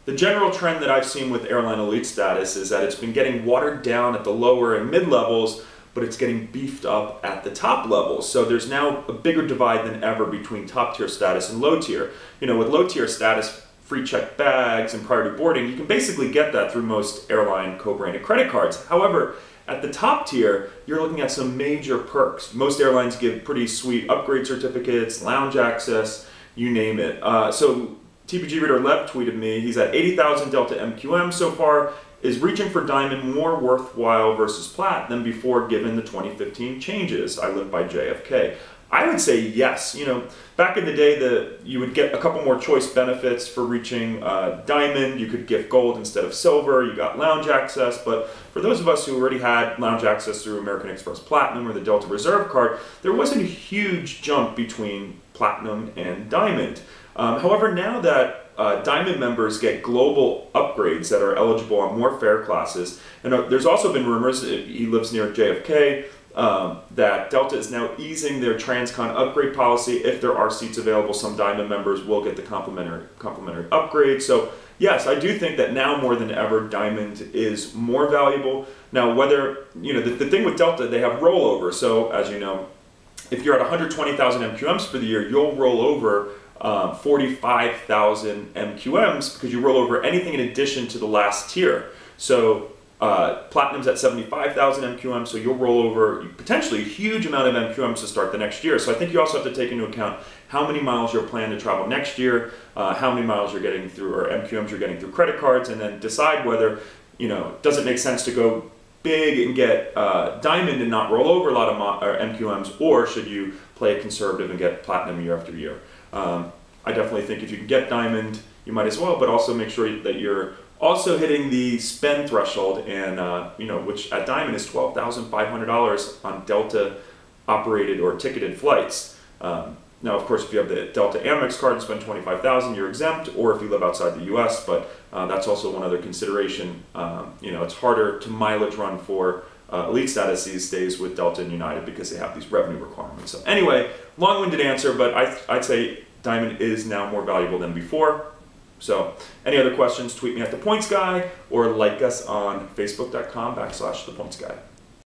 the general trend that I've seen with airline elite status is that it's been getting watered down at the lower and mid levels, but it's getting beefed up at the top levels. So there's now a bigger divide than ever between top tier status and low tier. You know, with low tier status, free checked bags and priority boarding, you can basically get that through most airline co-branded credit cards. However, at the top tier, you're looking at some major perks. Most airlines give pretty sweet upgrade certificates, lounge access, you name it. So TPG Reader Lev tweeted me, he's at 80,000 Delta MQM so far. Is reaching for Diamond more worthwhile versus Plat than before given the 2015 changes? I live by JFK. I would say yes. You know, back in the day, you would get a couple more choice benefits for reaching Diamond. You could gift gold instead of silver. You got lounge access. But for those of us who already had lounge access through American Express Platinum or the Delta Reserve card, there wasn't a huge jump between Platinum and Diamond. However, now that Diamond members get global upgrades that are eligible on more fare classes, and there's also been rumors, he lives near JFK, that Delta is now easing their Transcon upgrade policy. If there are seats available, some Diamond members will get the complimentary upgrade. So yes, I do think that now more than ever, Diamond is more valuable. Now, whether, you know, the thing with Delta, they have rollover. So as you know, if you're at 120,000 MQMs for the year, you'll roll over 45,000 MQMs because you roll over anything in addition to the last tier. So Platinum's at 75,000 MQM, so you'll roll over potentially a huge amount of MQMs to start the next year. So I think you also have to take into account how many miles you're planning to travel next year, how many miles you're getting through, or MQMs you're getting through credit cards, and then decide whether, you know, does it make sense to go big and get Diamond and not roll over a lot of MQMs, or should you play it conservative and get Platinum year after year? I definitely think if you can get Diamond, you might as well, but also make sure that you're also hitting the spend threshold, and you know, which at Diamond is $12,500 on Delta operated or ticketed flights. Now, of course, if you have the Delta Amex card and spend $25,000, you're exempt, or if you live outside the U.S., but that's also one other consideration. You know, it's harder to mileage run for elite status these days with Delta and United because they have these revenue requirements. So anyway, long-winded answer, but I'd say Diamond is now more valuable than before. So any other questions, tweet me at The Points Guy or like us on facebook.com/ThePointsGuy.